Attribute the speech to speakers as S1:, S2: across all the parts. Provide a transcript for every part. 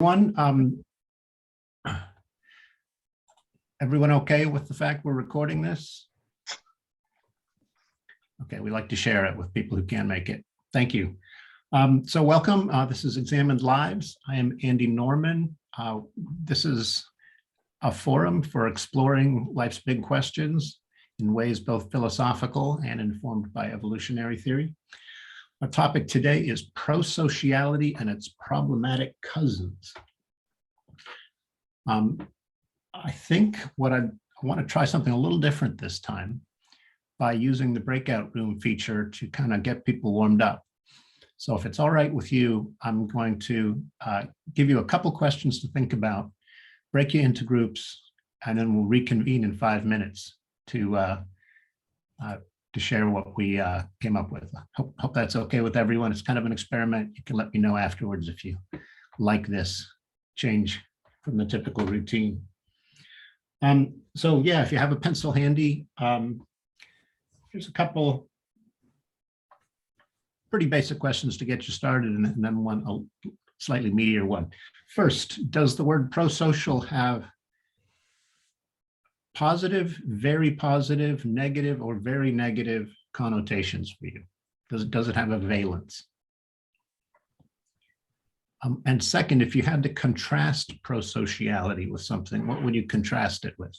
S1: Everyone, everyone okay with the fact we're recording this? Okay, we like to share it with people who can't make it. Thank you. So welcome. This is Examined Lives. I am Andy Norman. This is a forum for exploring life's big questions in ways both philosophical and informed by evolutionary theory. Our topic today is prosociality and its problematic cousins. I think I want to try something a little different this time by using the breakout room feature to kind of get people warmed up. So if it's all right with you, I'm going to give you a couple questions to think about, break you into groups, and then we'll reconvene in 5 minutes to share what we came up with. Hope that's okay with everyone. It's kind of an experiment. You can let me know afterwards if you like this change from the typical routine. So yeah, if you have a pencil handy, here's a couple pretty basic questions to get you started, and then a slightly meatier one. First, does the word prosocial have positive, very positive, negative, or very negative connotations for you? Does it have a valence? And second, if you had to contrast prosociality with something, what would you contrast it with?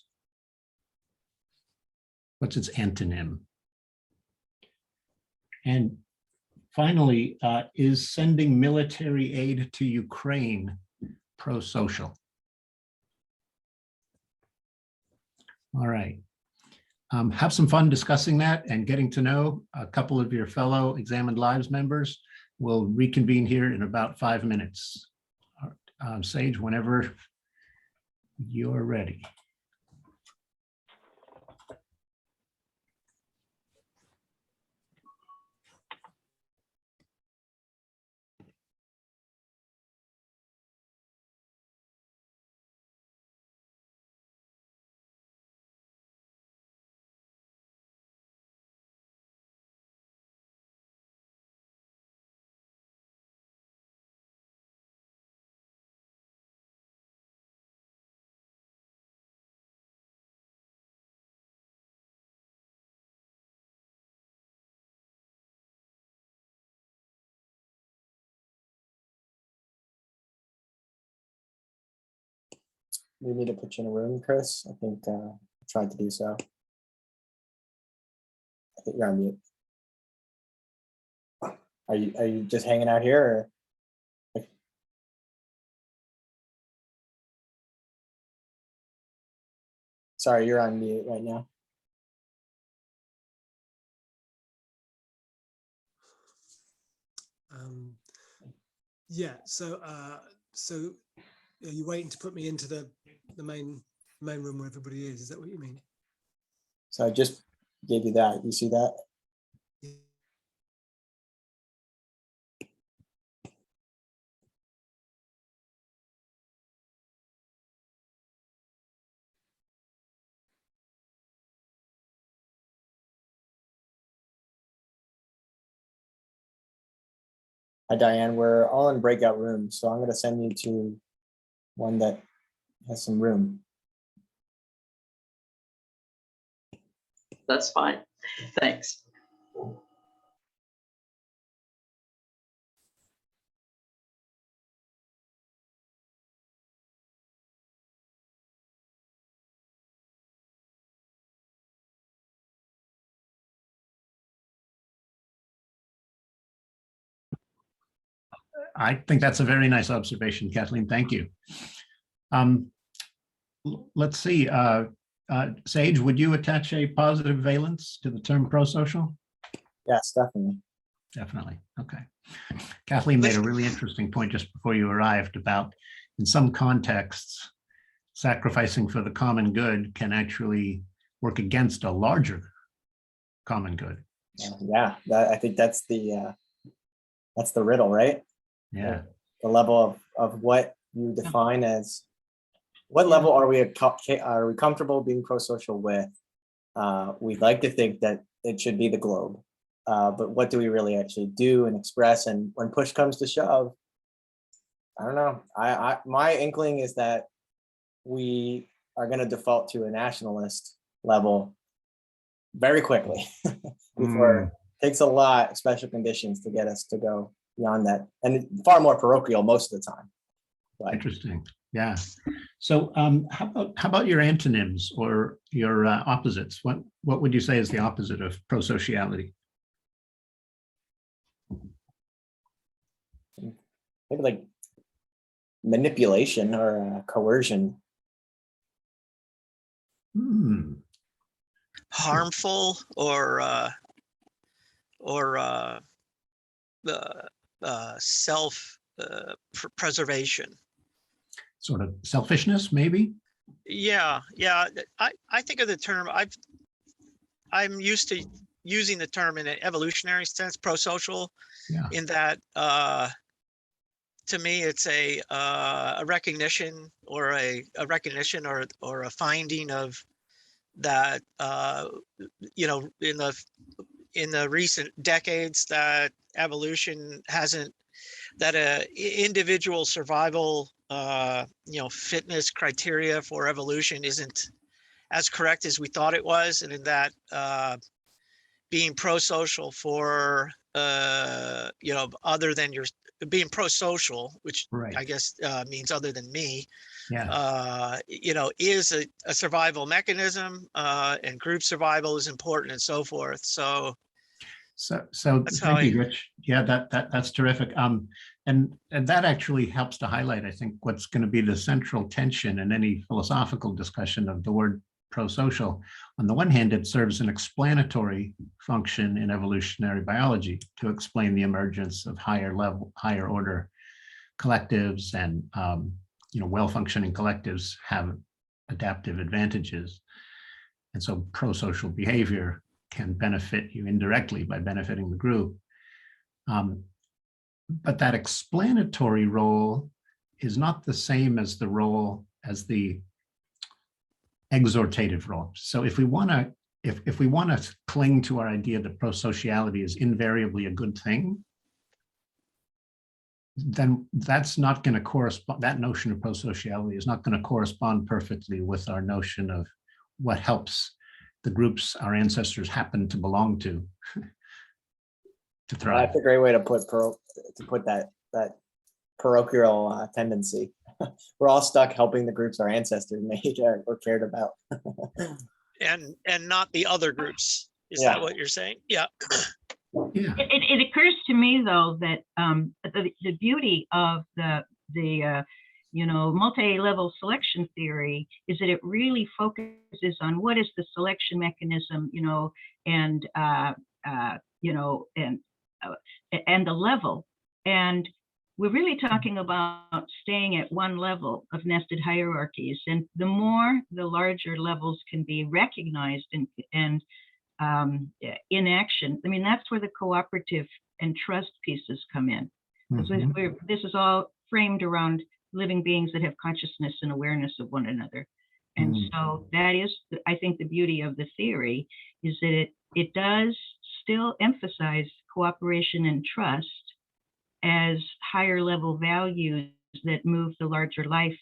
S1: What's its antonym? And finally, is sending military aid to Ukraine prosocial? All right. Have some fun discussing that and getting to know a couple of your fellow Examined Lives members. We'll reconvene here in about 5 minutes. Sage, whenever you're ready.
S2: We need to put you in a room, Chris. I think I tried to do so. I think you're on mute. Are you just hanging out here, or? Sorry, you're on mute right now.
S3: Yeah. So are you waiting to put me into the main room where everybody is? Is that what you mean?
S2: So I just gave you that. You see that?
S3: Yeah.
S2: Hi, Diane. We're all in breakout rooms, so I'm going to send you to one that has some room.
S4: That's fine. Thanks.
S1: I think that's a very nice observation, Kathleen. Thank you. Let's see. Sage, would you attach a positive valence to the term prosocial?
S2: Yes, definitely.
S1: Definitely. Okay. Kathleen made a really interesting point just before you arrived about, in some contexts, sacrificing for the common good can actually work against a larger common good.
S2: Yeah, I think that's the riddle, right?
S1: Yeah.
S2: The level of what you define as, what level are we comfortable being prosocial with? We'd like to think that it should be the globe, but what do we really actually do and express? And when push comes to shove, I don't know. My inkling is that we are going to default to a nationalist level very quickly before it takes a lot of special conditions to get us to go beyond that, and far more parochial most of the time. But
S1: Interesting. Yeah. So how about your antonyms or your opposites? What would you say is the opposite of prosociality?
S2: maybe like manipulation or coercion.
S1: Hmm.
S4: Harmful or self preservation.
S1: Sort of selfishness, maybe?
S4: Yeah. I think of the term, I'm used to using the term in an evolutionary sense, prosocial,
S1: Yeah.
S4: in that to me it's a recognition or a recognition or a finding of that in the recent decades that evolution hasn't, that individual survival fitness criteria for evolution isn't as correct as we thought it was, and in that being prosocial for other than your, being prosocial, which
S1: Right.
S4: I guess means other than me,
S1: Yeah.
S4: is a survival mechanism, and group survival is important and so forth. So that's how
S1: Thank you, Rich. Yeah, that's terrific. And that actually helps to highlight, I think, what's going to be the central tension in any philosophical discussion of the word prosocial. On the one hand, it serves an explanatory function in evolutionary biology to explain the emergence of higher order collectives, and well-functioning collectives have adaptive advantages. And so prosocial behavior can benefit you indirectly by benefiting the group. But that explanatory role is not the same as the role as the exhortative role. So if we want to cling to our idea that prosociality is invariably a good thing, then that's not going to correspond, that notion of prosociality is not going to correspond perfectly with our notion of what helps the groups our ancestors happen to belong to thrive.
S2: That's a great way to put that parochial tendency. We're all stuck helping the groups our ancestors made or cared about.
S4: and not the other groups. Is
S2: Yeah.
S4: that what you're saying? Yeah.
S1: Yeah.
S5: It occurs to me though that the beauty of the multi-level selection theory is that it really focuses on what is the selection mechanism, and the level. And we're really talking about staying at one level of nested hierarchies. And the larger levels can be recognized and in action. I mean, that's where the cooperative and trust pieces come in.
S1: Mhm.
S5: This is all framed around living beings that have consciousness and awareness of one another. And so that is, I think, the beauty of the theory is that it does still emphasize cooperation and trust as higher level values that move the larger life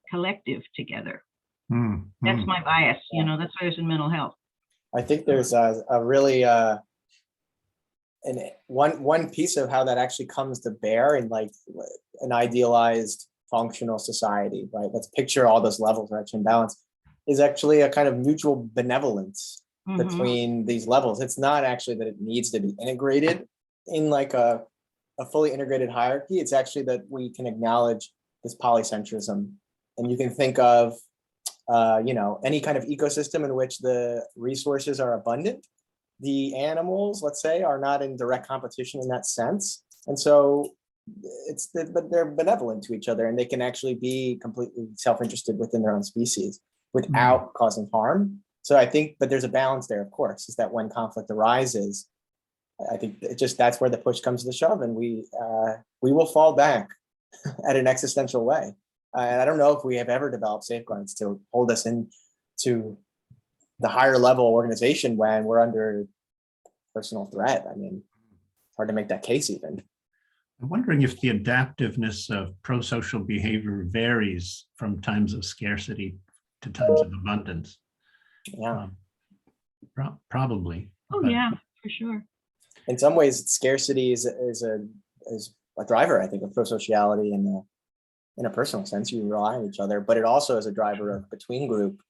S5: collective together. That's my bias, that's why I was in mental health.
S2: I think there's a really one piece of how that actually comes to bear in like an idealized functional society, right? Let's picture all those levels are actually in balance, is actually a kind of mutual benevolence between these levels. It's not actually that it needs to be integrated in like a fully integrated hierarchy. It's actually that we can acknowledge this polycentrism, and you can think of any kind of ecosystem in which the resources are abundant. The animals, let's say, are not in direct competition in that sense. And so but they're benevolent to each other, and they can actually be completely self-interested within their own species without causing harm. So I think, but there's a balance there, of course, is that when conflict arises, I think that's where the push comes to the shove, and we will fall back at an existential way. And I don't know if we have ever developed safeguards to hold us into the higher level organization when we're under personal threat. I mean, it's hard to make that case even.
S1: I'm wondering if the adaptiveness of pro-social behavior varies from times of scarcity to times of abundance.
S2: Yeah.
S1: Probably.
S5: Oh,
S1: but-
S5: yeah, for sure.
S2: In some ways, scarcity is a driver, I think, of prosociality in a personal sense. You rely on each other, but it also is a driver of between group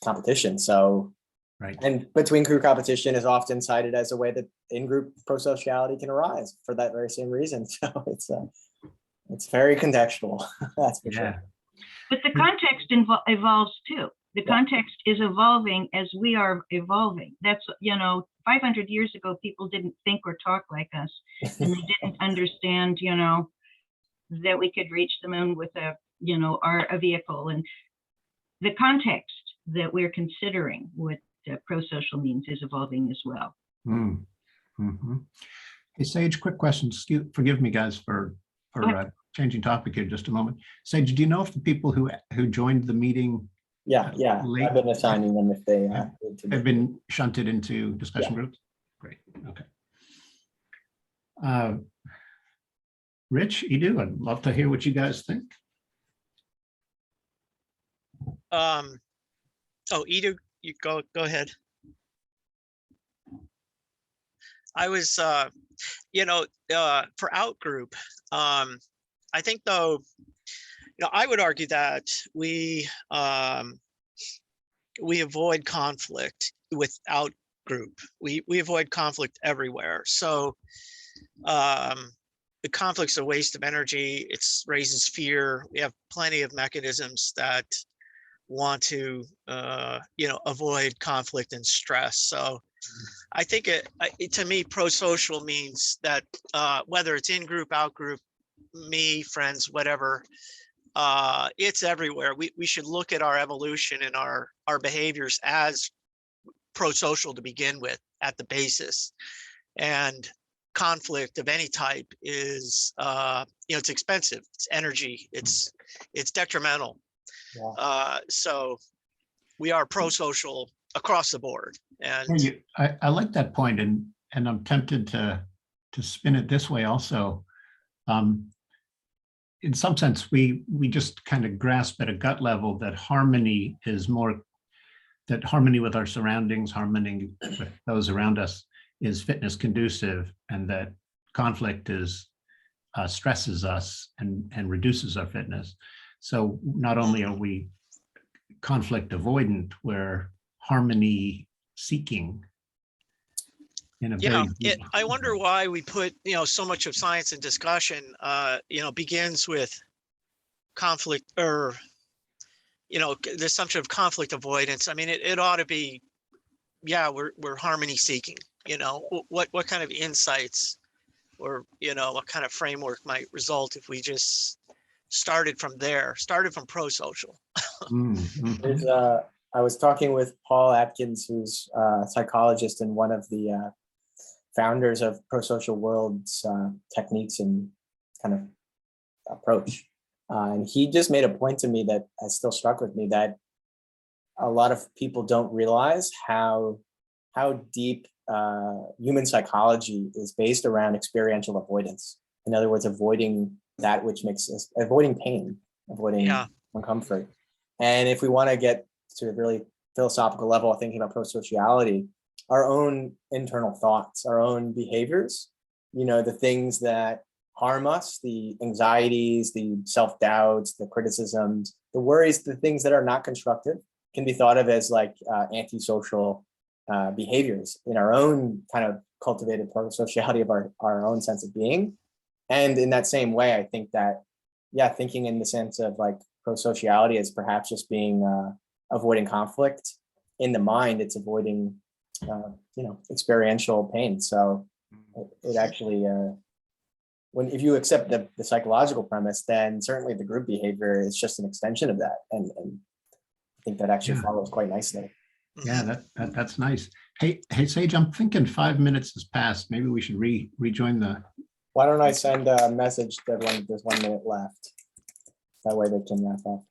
S2: competition. So,
S1: Right.
S2: and between group competition is often cited as a way that in-group prosociality can arise for that very same reason. So it's very contextual. That's for sure.
S5: But the context evolves too. The context is evolving as we are evolving. That's, 500 years ago, people didn't think or talk like us, and they didn't understand, that we could reach the moon with a vehicle. And the context that we're considering what pro-social means is evolving as well.
S1: Mm-hmm. Hey, Sage, quick question. Forgive me, guys, for changing topic here just a moment. Sage, do you know if the people who joined the meeting
S2: Yeah.
S1: late
S2: I've been assigning them if they
S1: have been shunted into discussion groups? Great. Okay. Rich, Edu, I'd love to hear what you guys think.
S4: Oh, Edu, you go ahead. I was, for outgroup, I think though, I would argue that we avoid conflict without group. We avoid conflict everywhere. So the conflict's a waste of energy. It raises fear. We have plenty of mechanisms that want to, avoid conflict and stress. So I think to me, pro-social means that whether it's in group, out group, me, friends, whatever, it's everywhere. We should look at our evolution and our behaviors as pro-social to begin with at the basis. And conflict of any type is, it's expensive, it's energy, it's detrimental.
S2: Yeah.
S1: So
S4: we are pro-social across the board. And
S1: I like that point, and I'm tempted to spin it this way also. In some sense, we just kind of grasp at a gut level that harmony with our surroundings, harmony with those around us is fitness conducive, and that conflict stresses us and reduces our fitness. So not only are we conflict avoidant, we're harmony seeking.
S4: I wonder why we put, so much of science and discussion, begins with conflict, or, the assumption of conflict avoidance. I mean, it ought to be, we're harmony seeking. What kind of insights or, what kind of framework might result if we just started from pro-social.
S2: I was talking with Paul Atkins, who's a psychologist and one of the founders of Prosocial World's techniques and kind of approach. And he just made a point to me that has still struck with me, that a lot of people don't realize how deep human psychology is based around experiential avoidance. In other words, avoiding that which makes us, avoiding pain, avoiding uncomfort. And if we want to get to a really philosophical level of thinking about prosociality, our own internal thoughts, our own behaviors, the things that harm us, the anxieties, the self-doubts, the criticisms, the worries, the things that are not constructive can be thought of as like antisocial behaviors in our own kind of cultivated prosociality of our own sense of being. And in that same way, I think that, thinking in the sense of like prosociality as perhaps just being avoiding conflict in the mind, it's avoiding, experiential pain. So it actually, if you accept the psychological premise, then certainly the group behavior is just an extension of that. And I think that actually follows quite nicely.
S1: Yeah, that's nice. Hey, Sage, I'm thinking 5 minutes has passed. Maybe we should rejoin the.
S2: Why don't I send a message to everyone? There's 1 minute left. That way they can wrap up.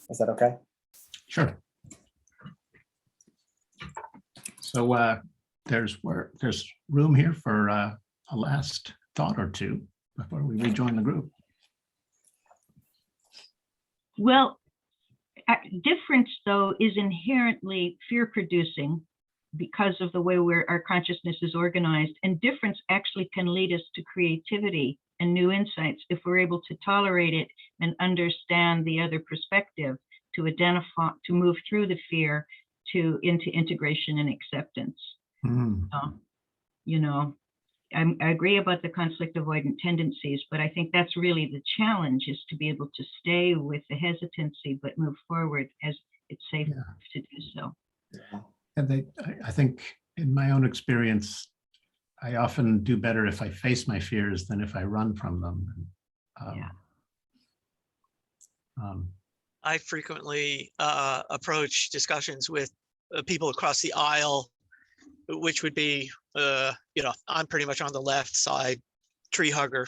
S2: Is that okay?
S1: Sure. So there's room here for a last thought or two. before we rejoin the group?
S5: Well, difference, though, is inherently fear-producing because of the way our consciousness is organized. And difference actually can lead us to creativity and new insights if we're able to tolerate it and understand the other perspective, to identify, to move through the fear into integration and acceptance. You know, I agree about the conflict avoidant tendencies, but I think that's really the challenge, is to be able to stay with the hesitancy, but move forward as it's safe to do so.
S1: And I think in my own experience, I often do better if I face my fears than if I run from them.
S4: I frequently approach discussions with people across the aisle, which would be, you know, I'm pretty much on the left side, tree hugger.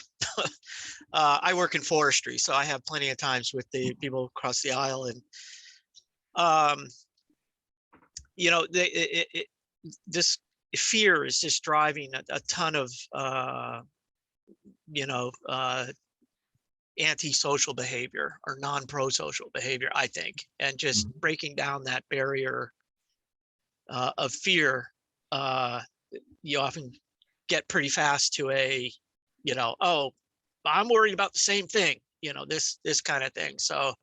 S4: I work in forestry, so I have plenty of times with the people across the aisle, and you know, this fear is just driving a ton of you know, antisocial behavior or non-pro-social behavior, I think, and just breaking down that barrier of fear. You often get pretty fast to a, you know, oh, I'm worried about the same thing, you know, this kind of thing. So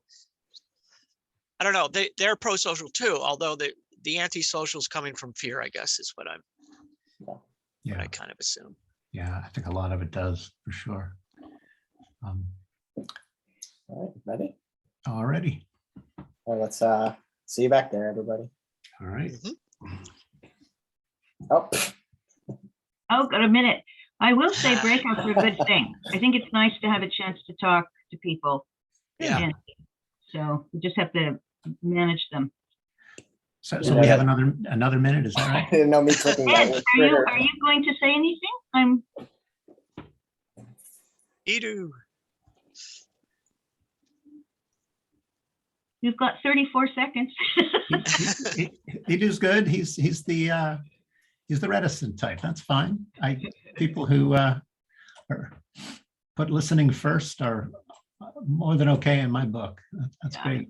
S4: I don't know, they're pro-social too, although the antisocial is coming from fear, I guess, is what what I kind of assume.
S1: Yeah, I think a lot of it does, for sure.
S2: All right, ready?
S1: Already.
S2: Well, let's see you back there, everybody.
S1: All right.
S2: Oh.
S5: Oh, got a minute. I will say breakouts are a good thing. I think it's nice to have a chance to talk to people.
S4: Yeah.
S5: And so we just have to manage them.
S1: So we have another minute, is that
S2: I
S1: right?
S2: didn't know me clicking that
S5: Ed,
S2: was
S5: are you going to say anything?
S4: Edu.
S5: You've got 34 seconds.
S1: Edu's good. He's the reticent type. That's fine. People who put listening first are more than okay in my book. That's great.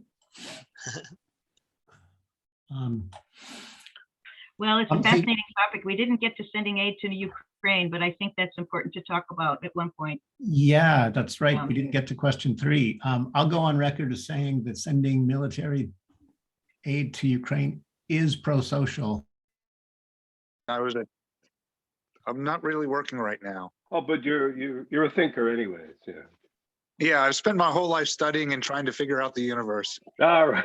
S5: Well, it's a fascinating topic. We didn't get to sending aid to Ukraine, but I think that's important to talk about at one point.
S1: Yeah, that's right. We didn't get to question 3. I'll go on record as saying that sending military aid to Ukraine is pro-social.
S6: I'm not really working right now.
S7: Oh, but you're a thinker anyways, yeah.
S6: Yeah, I've spent my whole life studying and trying to figure out the universe.
S7: All right.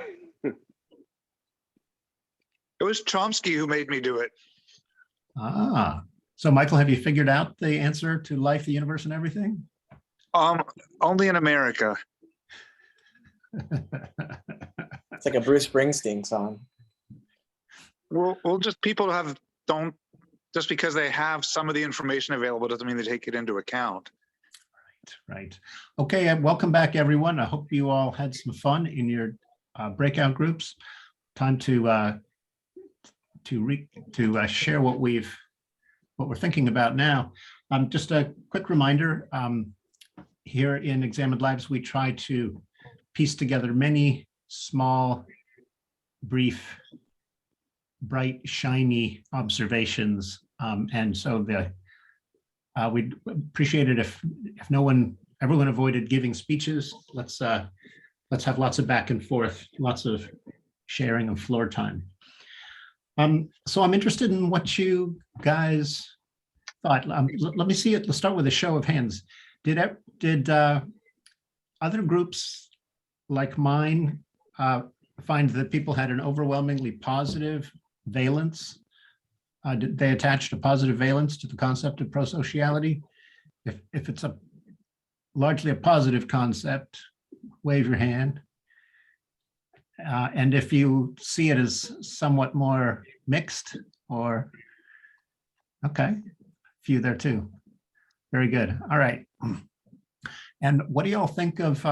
S6: It was Chomsky who made me do it.
S1: So Michael, have you figured out the answer to life, the universe, and everything?
S6: Only in America.
S2: It's like a Bruce Springsteen song.
S6: Well, just people don't just because they have some of the information available doesn't mean they take it into account.
S1: Right. Okay. Welcome back, everyone. I hope you all had some fun in your breakout groups. Time to share what we're thinking about now. Just a quick reminder. Here in Examined Lives, we try to piece together many small, brief, bright, shiny observations, and so we'd appreciate it if everyone avoided giving speeches. Let's have lots of back and forth, lots of sharing of floor time. So I'm interested in what you guys thought. Let me see it. Let's start with a show of hands. Did other groups like mine find that people had an overwhelmingly positive valence? Did they attached a positive valence to the concept of prosociality? If it's largely a positive concept, wave your hand. And if you see it as somewhat more mixed, or okay, a few there too. Very good. All right. And what do you all think of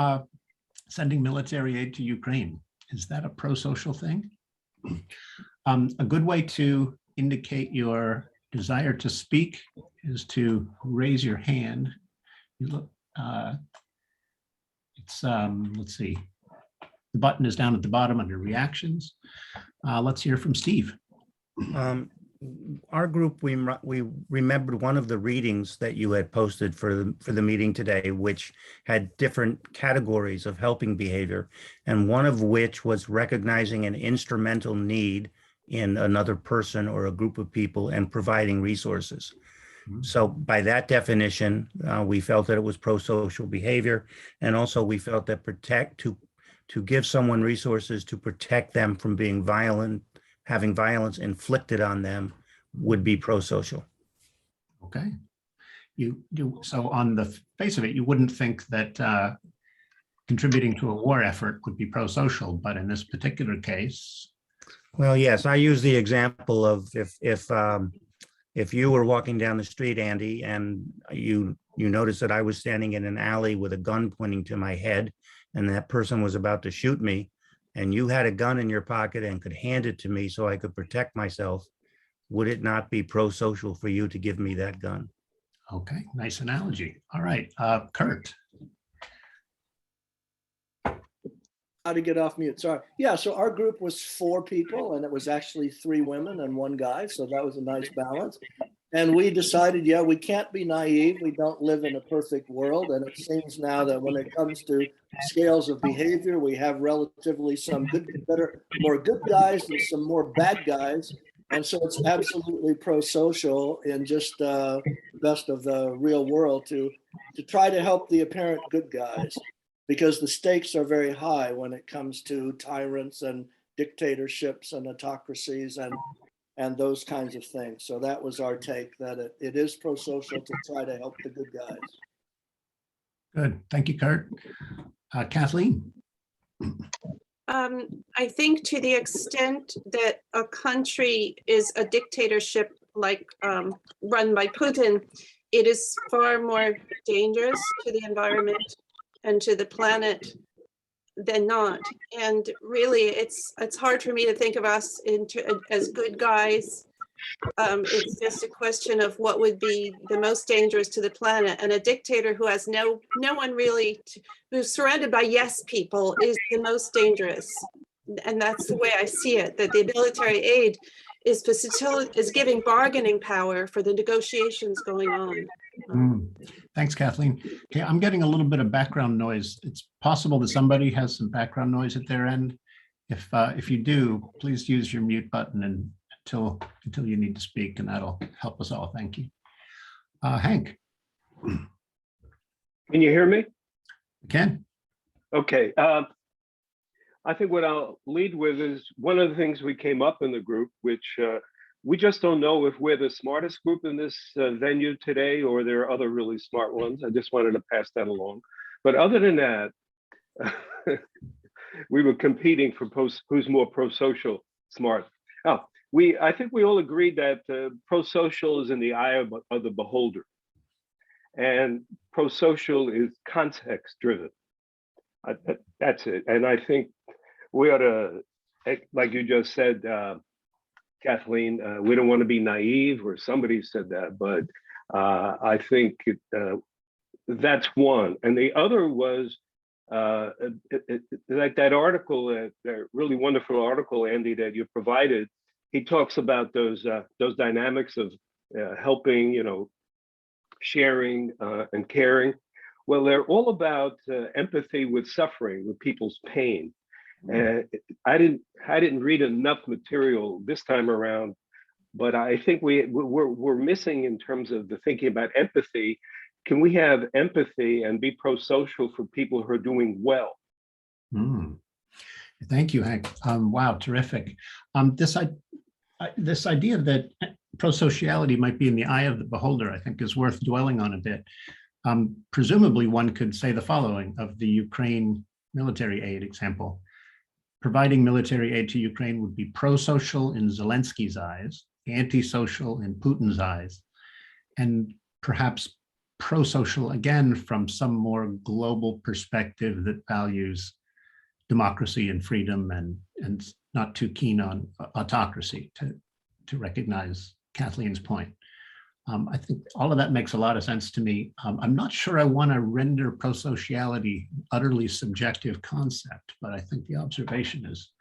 S1: sending military aid to Ukraine? Is that a pro-social thing? A good way to indicate your desire to speak is to raise your hand. You look, let's see. The button is down at the bottom under reactions. Let's hear from Steve.
S8: Our group, we remembered one of the readings that you had posted for the meeting today, which had different categories of helping behavior, and one of which was recognizing an instrumental need in another person or a group of people and providing resources. So by that definition, we felt that it was pro-social behavior, and also we felt that to give someone resources to protect them from being violent, having violence inflicted on them, would be pro-social.
S1: Okay. So on the face of it, you wouldn't think that contributing to a war effort would be pro-social, but in this particular case.
S8: Well, yes, I use the example of if you were walking down the street, Andy, and you noticed that I was standing in an alley with a gun pointing to my head, and that person was about to shoot me, and you had a gun in your pocket and could hand it to me so I could protect myself, would it not be pro-social for you to give me that gun?
S1: Okay, nice analogy. All right, Kurt.
S9: How to get off mute, sorry. Yeah, so our group was 4 people, and it was actually 3 women and 1 guy, so that was a nice balance. And we decided, yeah, we can't be naive. We don't live in a perfect world. And it seems now that when it comes to scales of behavior, we have relatively some more good guys and some more bad guys. And so it's absolutely pro-social in just the best of the real world to try to help the apparent good guys, because the stakes are very high when it comes to tyrants and dictatorships and autocracies and those kinds of things. So that was our take, that it is pro-social to try to help the good guys.
S1: Good, thank you, Kurt. Kathleen.
S10: I think to the extent that a country is a dictatorship like run by Putin, it is far more dangerous to the environment and to the planet than not. And really, it's hard for me to think of us as good guys. It's just a question of what would be the most dangerous to the planet. And a dictator who has no one really, who's surrounded by yes people, is the most dangerous. And that's the way I see it, that the military aid is giving bargaining power for the negotiations going on.
S1: Thanks, Kathleen. Okay, I'm getting a little bit of background noise. It's possible that somebody has some background noise at their end. If you do, please use your mute button and until you need to speak, and that'll help us all. Thank you. Hank.
S7: Can you hear me?
S1: Ken.
S7: Okay. I think what I'll lead with is one of the things we came up in the group, which we just don't know if we're the smartest group in this venue today, or there are other really smart ones. I just wanted to pass that along. But other than that, we were competing for who's more pro-social smart. I think we all agreed that pro-social is in the eye of the beholder, and pro-social is context driven. That's it. And I think we ought to, like you just said, Kathleen, we don't want to be naive, or somebody said that, but I think that's one. And the other was like that article, that really wonderful article, Andy, that you provided. He talks about those dynamics of helping, sharing and caring. Well, they're all about empathy with suffering, with people's pain. And I didn't read enough material this time around, but I think we're missing in terms of the thinking about empathy. Can we have empathy and be pro-social for people who are doing well?
S1: Thank you, Hank. Wow, terrific. This idea that prosociality might be in the eye of the beholder, I think, is worth dwelling on a bit. Presumably, one could say the following of the Ukraine military aid example. Providing military aid to Ukraine would be pro-social in Zelensky's eyes, anti-social in Putin's eyes, and perhaps pro-social again from some more global perspective that values democracy and freedom and not too keen on autocracy, to recognize Kathleen's point. I think all of that makes a lot of sense to me. I'm not sure I want to render prosociality utterly subjective concept, but I think the observation is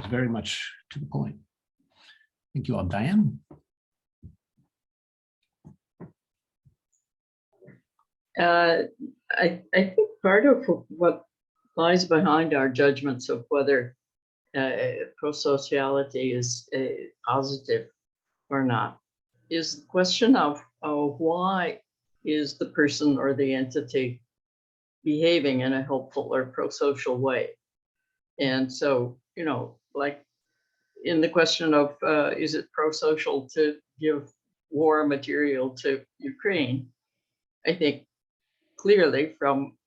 S1: very much to the point. Thank you all. Diane?
S11: I think part of what lies behind our judgments of whether prosociality is positive or not is the question of why is the person or the entity behaving in a helpful or prosocial way. And so, you know, like in the question of is it prosocial to give war material to Ukraine, I think clearly from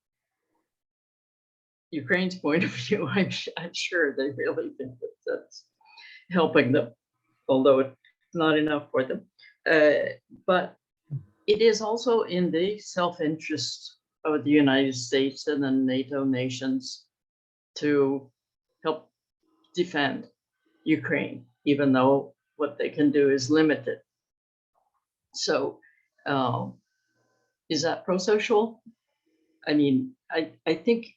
S11: Ukraine's point of view, I'm sure they really think that that's helping them, although it's not enough for them. But it is also in the self-interest of the United States and the NATO nations to help defend Ukraine, even though what they can do is limited. So is that prosocial? I mean, I think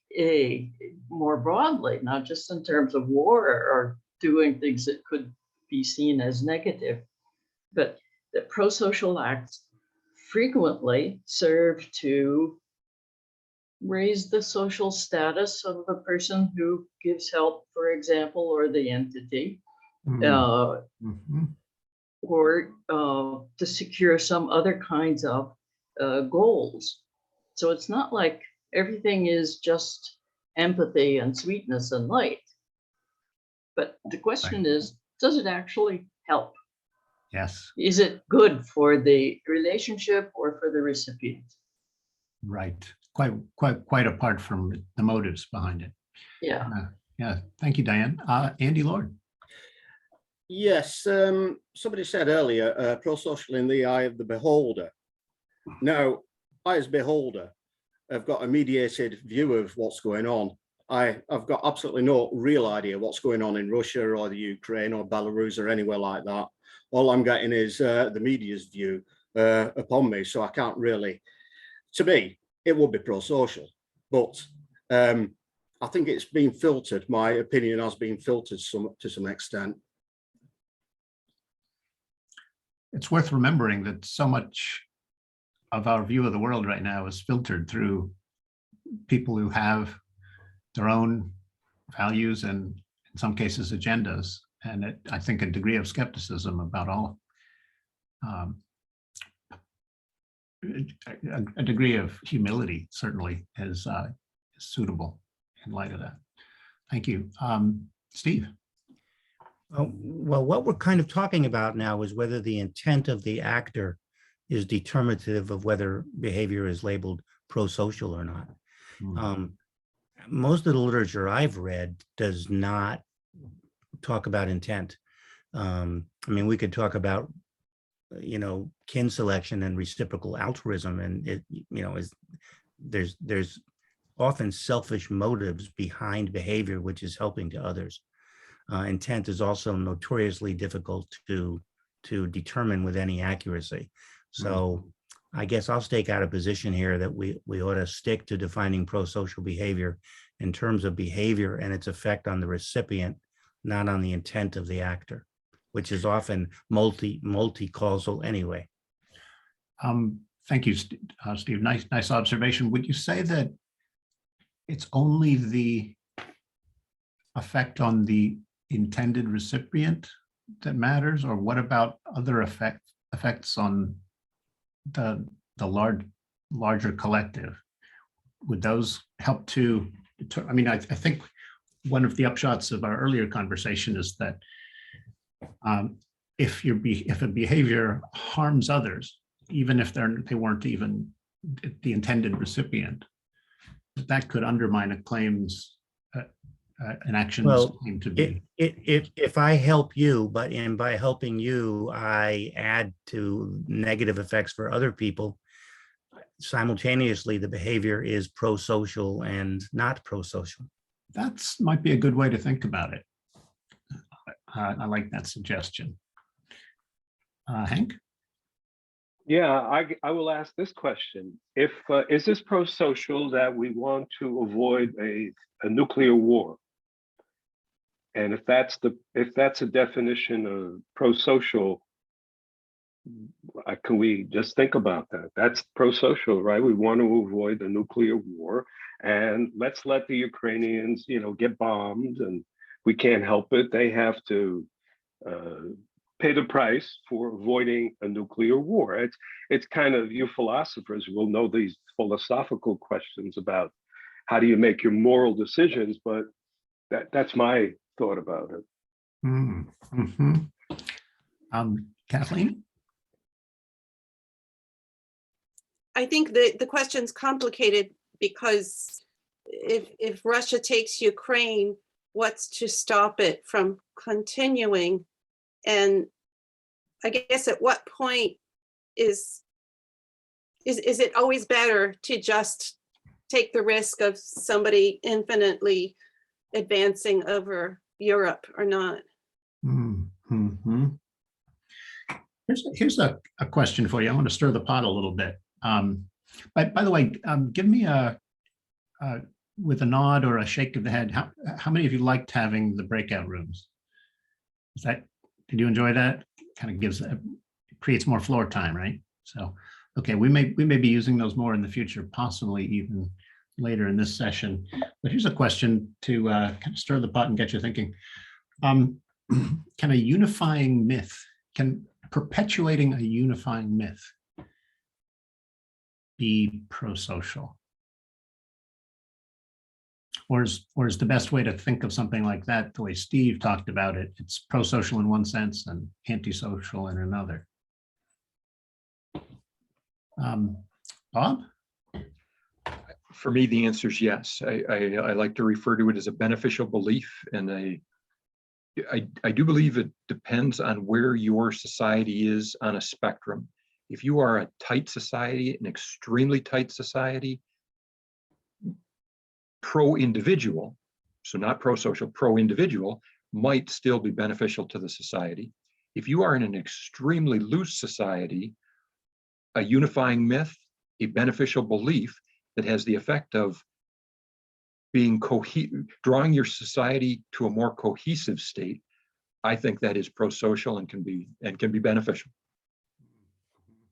S11: more broadly, not just in terms of war or doing things that could be seen as negative, but that prosocial acts frequently serve to raise the social status of the person who gives help, for example, or the entity, or to secure some other kinds of goals. So it's not like everything is just empathy and sweetness and light. But the question is, does it actually help?
S1: Yes.
S11: Is it good for the relationship or for the recipient?
S1: Right. Quite apart from the motives behind it.
S11: Yeah.
S1: Yeah. Thank you, Diane. Andy Lord.
S12: Yes. Somebody said earlier, prosocial in the eye of the beholder. Now, I as beholder have got a mediated view of what's going on. I've got absolutely no real idea what's going on in Russia or the Ukraine or Belarus or anywhere like that. All I'm getting is the media's view upon me. So I can't really, to me, it would be prosocial. But I think it's been filtered. My opinion has been filtered to some extent.
S1: It's worth remembering that so much of our view of the world right now is filtered through people who have their own values and in some cases agendas. And I think a degree of skepticism about all, a degree of humility certainly is suitable in light of that. Thank you. Steve.
S8: Well, what we're kind of talking about now is whether the intent of the actor is determinative of whether behavior is labeled prosocial or not. Most of the literature I've read does not talk about intent. I mean, we could talk about, you know, kin selection and reciprocal altruism, and it, you know, there's often selfish motives behind behavior which is helping to others. Intent is also notoriously difficult to determine with any accuracy. So I guess I'll stake out a position here that we ought to stick to defining prosocial behavior in terms of behavior and its effect on the recipient, not on the intent of the actor, which is often multi-causal anyway.
S1: Thank you, Steve. Nice observation. Would you say that it's only the effect on the intended recipient that matters, or what about other effects on the larger collective? Would those help to deter? I mean, I think one of the upshots of our earlier conversation is that if a behavior harms others, even if they weren't even the intended recipient, that could undermine a claim's an action's claim to be.
S8: If I help you, but by helping you, I add to negative effects for other people, simultaneously the behavior is prosocial and not prosocial.
S1: That might be a good way to think about it. I like that suggestion. Hank?
S7: Yeah, I will ask this question. If is this pro-social that we want to avoid a nuclear war? And if that's a definition of pro-social, can we just think about that? That's pro-social, right? We want to avoid a nuclear war, and let's let the Ukrainians, get bombed, and we can't help it. They have to pay the price for avoiding a nuclear war. It's kind of, you philosophers will know these philosophical questions about how do you make your moral decisions, but that's my thought about it.
S1: Mm-hmm. Kathleen?
S10: I think that the question's complicated because if Russia takes Ukraine, what's to stop it from continuing? And I guess at what point is it always better to just take the risk of somebody infinitely advancing over Europe or not?
S1: Mm-hmm. Here's a question for you. I want to stir the pot a little bit. By the way, give me with a nod or a shake of the head, how many of you liked having the breakout rooms? Did you enjoy that? Kind of creates more floor time, right? So, okay, we may be using those more in the future, possibly even later in this session. But here's a question to kind of stir the pot and get you thinking. Can a unifying myth, can perpetuating a unifying myth be pro-social? Or is the best way to think of something like that, the way Steve talked about it, it's pro-social in one sense and antisocial in another? Bob?
S13: For me, the answer is yes. I like to refer to it as a beneficial belief, and I do believe it depends on where your society is on a spectrum. If you are a tight society, an extremely tight society, pro-individual, so not pro-social, pro-individual might still be beneficial to the society. If you are in an extremely loose society, a unifying myth, a beneficial belief that has the effect of being drawing your society to a more cohesive state, I think that is pro-social and can be beneficial.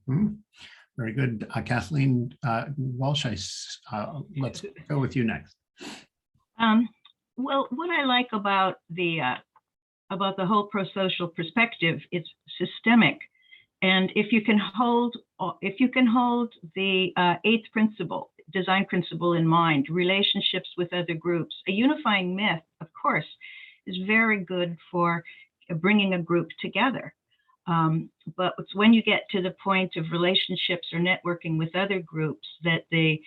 S1: Mm-hmm. Very good. Kathleen Walsh, let's go with you next.
S5: Well, what I like about the whole pro-social perspective, it's systemic. And if you can hold the eighth principle, design principle in mind, relationships with other groups, a unifying myth, of course, is very good for bringing a group together. But it's when you get to the point of relationships or networking with other groups that the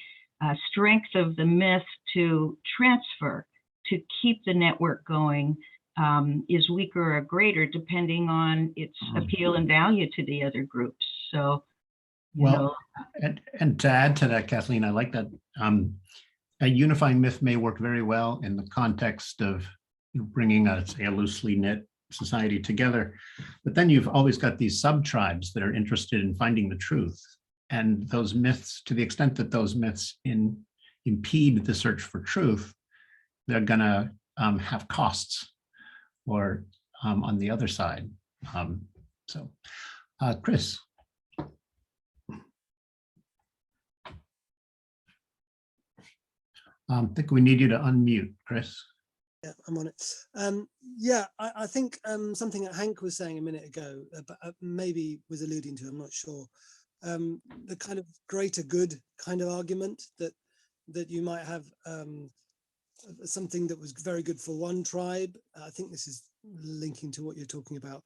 S5: strength of the myth to transfer, to keep the network going, is weaker or greater depending on its appeal and value to the other groups. So,
S1: and to add to that, Kathleen, I like that. A unifying myth may work very well in the context of bringing say, a loosely knit society together, but then you've always got these sub-tribes that are interested in finding the truth. And those myths, to the extent that those myths impede the search for truth, they're gonna have costs or on the other side. Chris. I think we need you to unmute, Chris.
S3: Yeah, I'm on it. Yeah, I think something that Hank was saying a minute ago, but maybe was alluding to, I'm not sure. The kind of greater good kind of argument that you might have something that was very good for one tribe. I think this is linking to what you're talking about,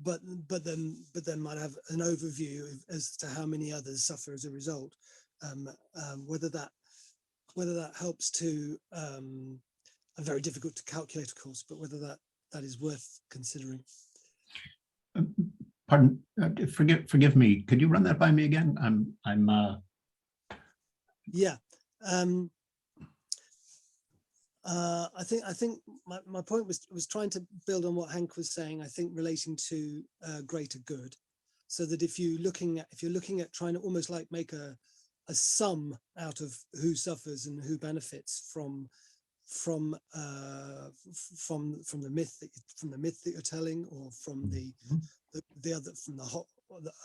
S3: but then might have an overview as to how many others suffer as a result. Whether that helps to very difficult to calculate, of course, but whether that is worth considering.
S1: Pardon, forgive me. Could you run that by me again?
S3: Yeah. I think my point was trying to build on what Hank was saying, I think relating to greater good. so that if you're looking at trying to almost like make a sum out of who suffers and who benefits from the myth that you're telling, or from the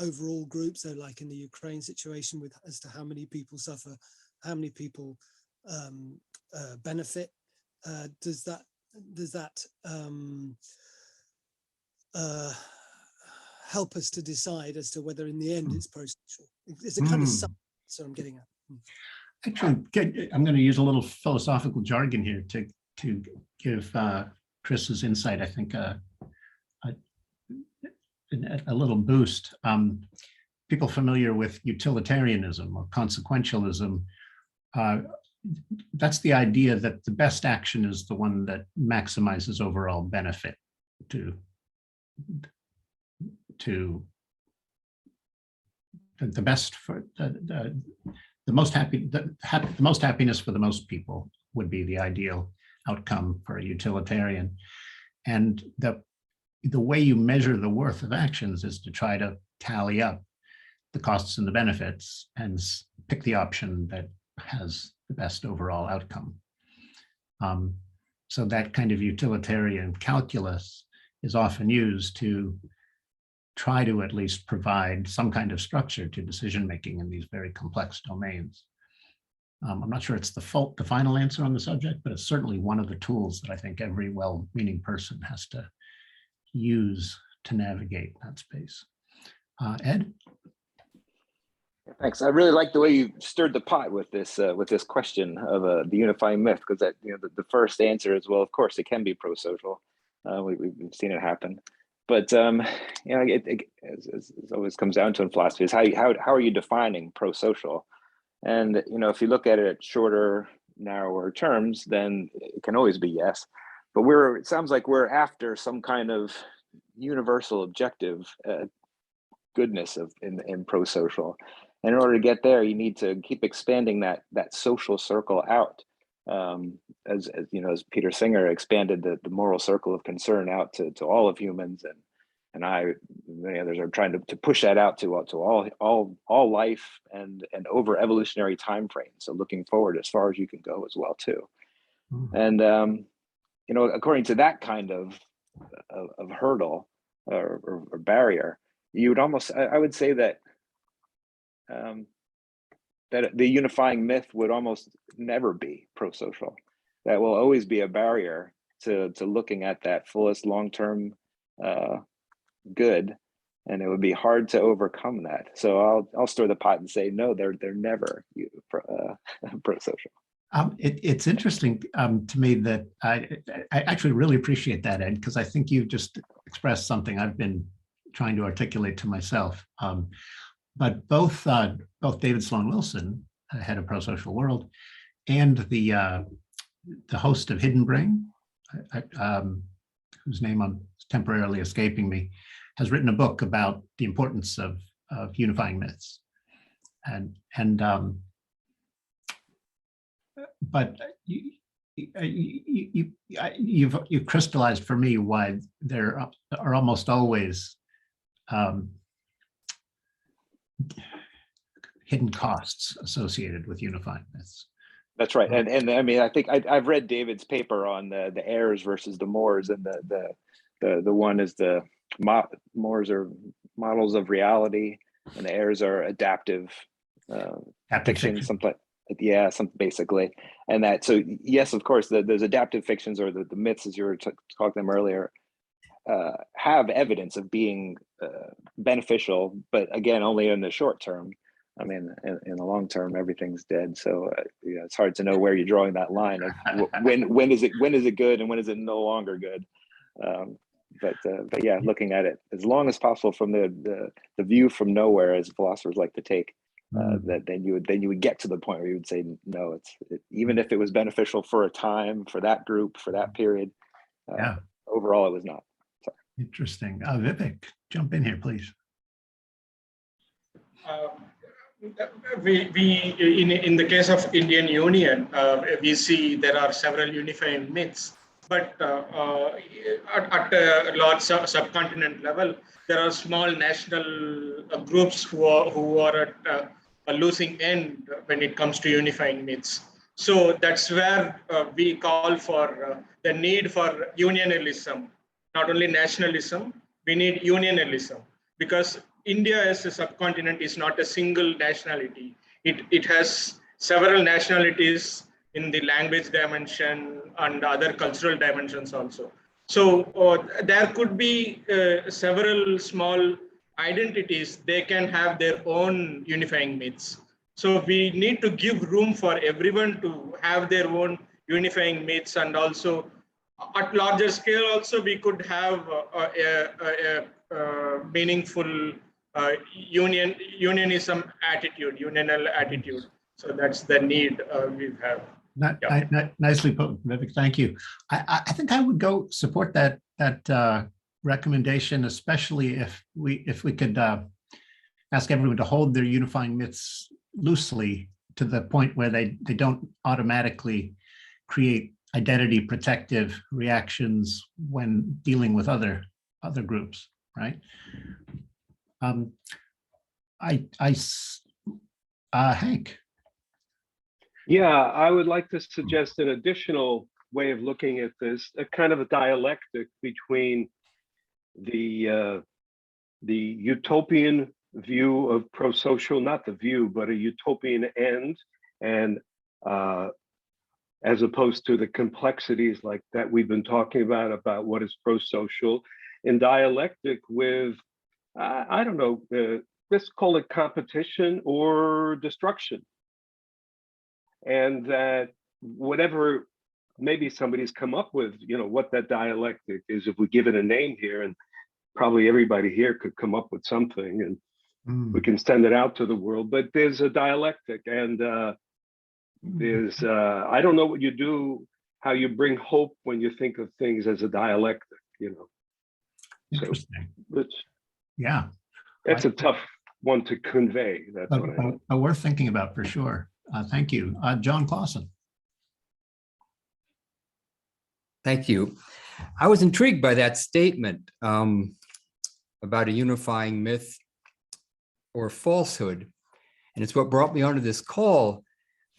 S3: overall group. So like in the Ukraine situation, with as to how many people suffer, how many people benefit, does that help us to decide as to whether in the end it's pro-social? It's a kind of sum, so I'm getting at.
S1: Actually, I'm going to use a little philosophical jargon here to give Chris's insight, I think, a little boost. People familiar with utilitarianism or consequentialism, that's the idea that the best action is the one that maximizes overall benefit to the best for the most happiness for the most people would be the ideal outcome for a utilitarian. And the way you measure the worth of actions is to try to tally up the costs and the benefits and pick the option that has the best overall outcome. So that kind of utilitarian calculus is often used to try to at least provide some kind of structure to decision-making in these very complex domains. I'm not sure it's the final answer on the subject, but it's certainly one of the tools that I think every well-meaning person has to use to navigate that space. Ed?
S14: Thanks. I really like the way you stirred the pot with this question of the unifying myth, because that the first answer is, well, of course it can be pro-social. We've seen it happen. But it always comes down to in philosophy is how are you defining pro-social? And if you look at it at shorter, narrower terms, then it can always be yes. But it sounds like we're after some kind of universal objective goodness in pro-social. And in order to get there, you need to keep expanding that social circle out. As Peter Singer expanded the moral circle of concern out to all of humans, and many others are trying to push that out to all life and over evolutionary time frames. So looking forward as far as you can go as well too. And according to that kind of hurdle or barrier, you would almost, I would say that that the unifying myth would almost never be pro-social. That will always be a barrier to looking at that fullest long-term good, and it would be hard to overcome that. So I'll stir the pot and say no, they're never pro-social.
S1: It's interesting to me that I actually really appreciate that, Ed, because I think you've just expressed something I've been trying to articulate to myself. But both David Sloan Wilson, head of ProSocial World, and the host of Hidden Brain, whose name I'm temporarily escaping me, has written a book about the importance of unifying myths. But you've crystallized for me why there are almost always hidden costs associated with unifying myths.
S14: That's right, and I mean, I think I've read David's paper on the heirs versus the mores, and the one is the mores are models of reality, and the heirs are adaptive fiction, something basically, and that. So yes, of course, those adaptive fictions or the myths, as you were talking them earlier, have evidence of being beneficial, but again, only in the short term. I mean, in the long term, everything's dead. So it's hard to know where you're drawing that line of when is it good and when is it no longer good. But yeah, looking at it as long as possible from the view from nowhere, as philosophers like to take, that then you would get to the point where you would say no. Even if it was beneficial for a time, for that group, for that period, overall it was not. Sorry.
S1: Interesting. Vivek, jump in here, please.
S15: We in the case of Indian Union, we see there are several unifying myths but at a large subcontinent level, there are small national groups who are at a losing end when it comes to unifying myths. So that's where we call for the need for unionalism, not only nationalism. We need unionalism, because India as a subcontinent is not a single nationality. It has several nationalities in the language dimension and other cultural dimensions also. So there could be several small identities. They can have their own unifying myths. So we need to give room for everyone to have their own unifying myths, and also at larger scale also we could have a meaningful unionism attitude, unional attitude. So that's the need we have.
S1: Nicely put, Vivek. Thank you. I think I would go support that recommendation, especially if we could ask everyone to hold their unifying myths loosely to the point where they don't automatically create identity protective reactions when dealing with other groups, right? Hank.
S7: Yeah, I would like to suggest an additional way of looking at this, a kind of a dialectic between the utopian view of prosocial, not the view, but a utopian end, and as opposed to the complexities like that we've been talking about what is prosocial, in dialectic with, I don't know, let's call it competition or destruction. And that whatever maybe somebody's come up with, what that dialectic is, if we give it a name here, and probably everybody here could come up with something, and we can send it out to the world. But there's a dialectic, and there's, I don't know what you do, how you bring hope when you think of things as a dialectic,
S1: Interesting.
S7: So
S1: yeah.
S7: That's a tough one to convey. That's what I mean.
S1: Worth thinking about for sure. Thank you. John Clausen.
S16: Thank you. I was intrigued by that statement about a unifying myth or falsehood. And it's what brought me onto this call.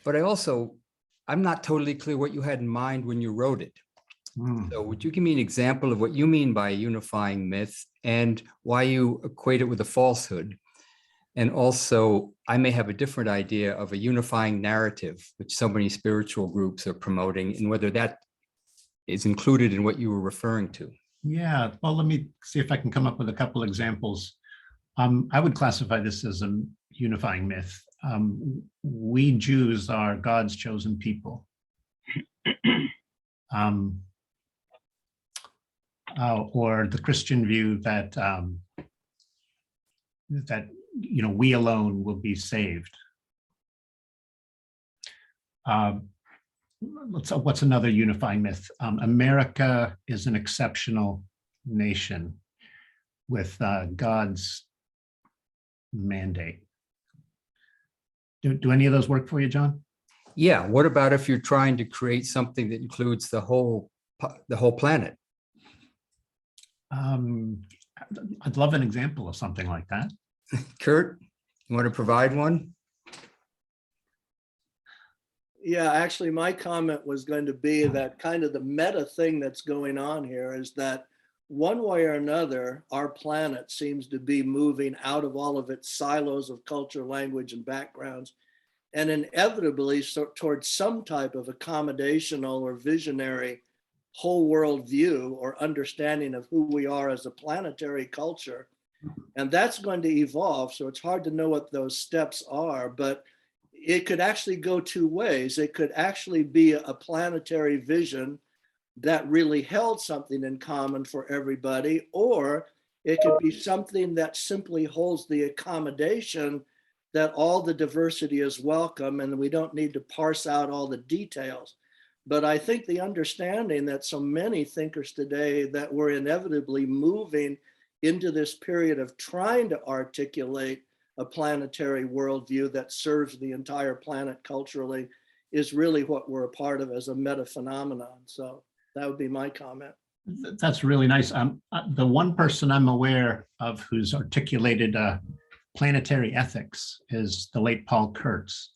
S16: But I'm not totally clear what you had in mind when you wrote it. So would you give me an example of what you mean by a unifying myth and why you equate it with a falsehood? And also, I may have a different idea of a unifying narrative, which so many spiritual groups are promoting, and whether that is included in what you were referring to.
S1: Yeah, well, let me see if I can come up with a couple examples. I would classify this as a unifying myth. We Jews are God's chosen people. Or the Christian view that we alone will be saved. What's another unifying myth? America is an exceptional nation with God's mandate. Do any of those work for you, John?
S16: Yeah. What about if you're trying to create something that includes the whole planet?
S1: I'd love an example of something like that.
S16: Kurt, you want to provide one?
S9: Yeah, actually, my comment was going to be that kind of the meta thing that's going on here is that one way or another, our planet seems to be moving out of all of its silos of culture, language, and backgrounds, and inevitably towards some type of accommodational or visionary whole world view or understanding of who we are as a planetary culture. And that's going to evolve. So it's hard to know what those steps are, but it could actually go two ways. It could actually be a planetary vision that really held something in common for everybody, or it could be something that simply holds the accommodation that all the diversity is welcome and we don't need to parse out all the details. But I think the understanding that so many thinkers today that we're inevitably moving into this period of trying to articulate a planetary worldview that serves the entire planet culturally is really what we're a part of as a meta phenomenon. So That would be my comment.
S1: That's really nice. The one person I'm aware of who's articulated planetary ethics is the late Paul Kurtz.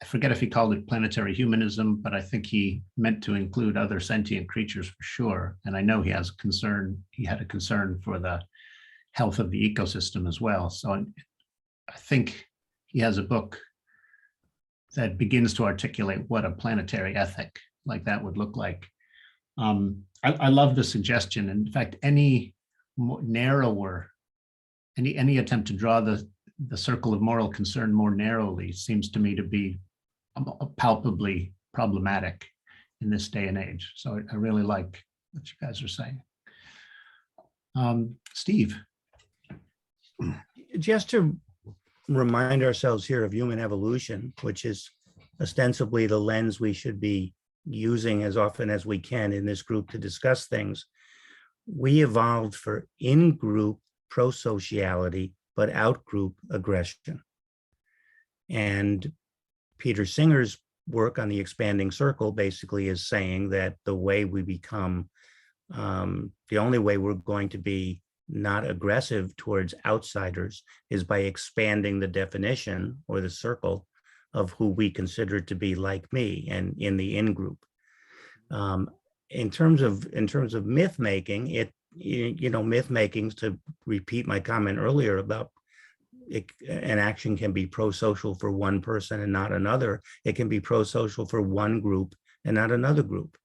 S1: I forget if he called it planetary humanism, but I think he meant to include other sentient creatures for sure. And I know he has a concern. He had a concern for the health of the ecosystem as well. So I think he has a book that begins to articulate what a planetary ethic like that would look like. I love the suggestion. In fact, any narrower, any attempt to draw the circle of moral concern more narrowly seems to me to be palpably problematic in this day and age. So I really like what you guys are saying. Steve.
S8: Just to remind ourselves here of human evolution, which is ostensibly the lens we should be using as often as we can in this group to discuss things. We evolved for in-group prosociality, but out-group aggression. And Peter Singer's work on the expanding circle basically is saying that the way we become, the only way we're going to be not aggressive towards outsiders is by expanding the definition or the circle of who we consider to be like me and in the in-group. In terms of myth making, myth making, to repeat my comment earlier about an action can be pro-social for one person and not another. It can be pro-social for one group and not another group.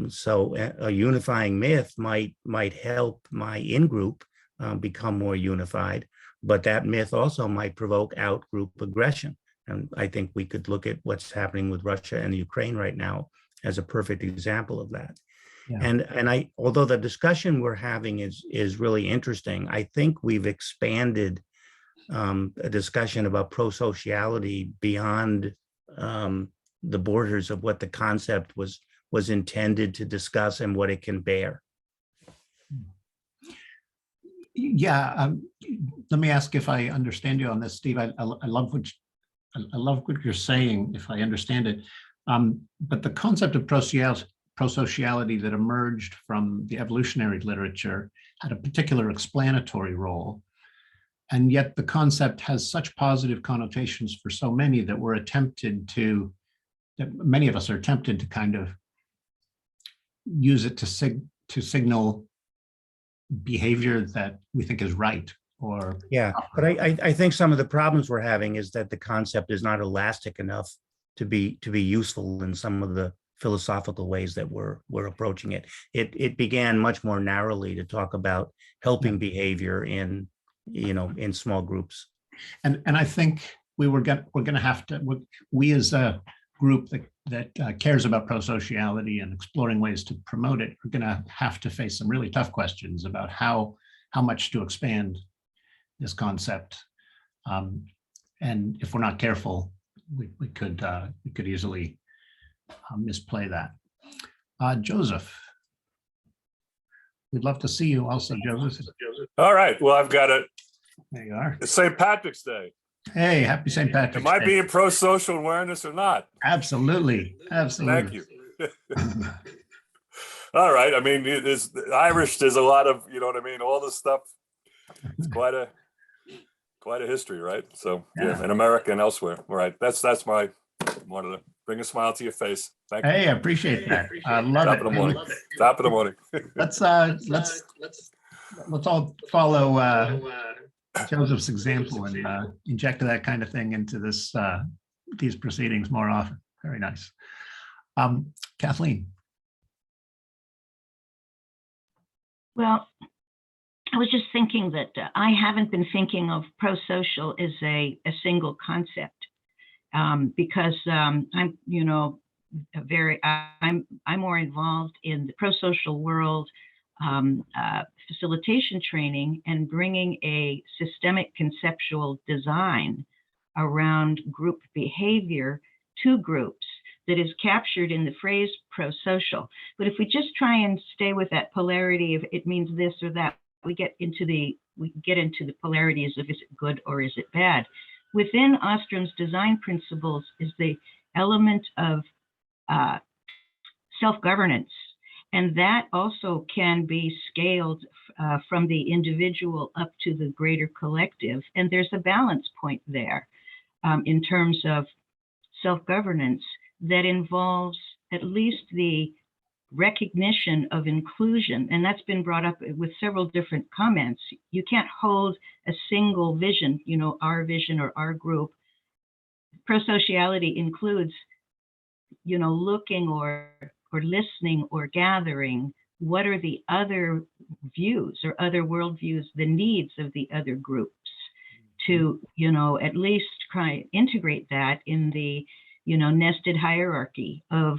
S8: So a unifying myth might help my in-group become more unified, but that myth also might provoke out-group aggression. And I think we could look at what's happening with Russia and Ukraine right now as a perfect example of that. Yeah. And although the discussion we're having is really interesting, I think we've expanded a discussion about prosociality beyond the borders of what the concept was intended to discuss and what it can bear.
S1: Yeah, let me ask if I understand you on this, Steve. I love what you're saying, if I understand it. But the concept of prosociality that emerged from the evolutionary literature had a particular explanatory role. And yet the concept has such positive connotations for so many that many of us are tempted to kind of use it to signal behavior that we think is right. Or
S8: yeah, but I think some of the problems we're having is that the concept is not elastic enough to be useful in some of the philosophical ways that we're approaching it. It began much more narrowly to talk about helping behavior in small groups. And
S1: I think we're going to have to, we as a group that cares about prosociality and exploring ways to promote it, we're going to have to face some really tough questions about how much to expand this concept. And if we're not careful, we could easily misplay that. Joseph, we'd love to see you also, Joseph.
S17: All right, well, I've got it.
S1: There you are.
S17: It's St. Patrick's Day.
S1: Hey, happy St. Patrick's Day.
S17: Am I being pro-social awareness or not?
S1: Absolutely, absolutely.
S17: Thank you. All right, I mean, there's a lot of, you know what I mean, all this stuff. It's quite a history, right? So yeah, in America and elsewhere. All right, that's my wanted to bring a smile to your face. Thank you.
S1: Hey, I appreciate that. I love
S17: Top
S1: it.
S17: of the morning. Top of the morning.
S1: Let's all follow Joseph's example and inject that kind of thing into these proceedings more often. Very nice. Kathleen.
S5: Well, I was just thinking that I haven't been thinking of pro-social as a single concept because I'm more involved in the pro-social world facilitation training and bringing a systemic conceptual design around group behavior to groups that is captured in the phrase pro-social. But if we just try and stay with that polarity of it means this or that, we get into the polarities of is it good or is it bad. Within Ostrom's design principles is the element of self-governance And that also can be scaled from the individual up to the greater collective. And there's a balance point there in terms of self-governance that involves at least the recognition of inclusion. And that's been brought up with several different comments. You can't hold a single vision, you know, our vision or our group. Prosociality includes, you know, looking or listening or gathering what are the other views or other worldviews, the needs of the other groups, to, you know, at least try integrate that in the, you know, nested hierarchy of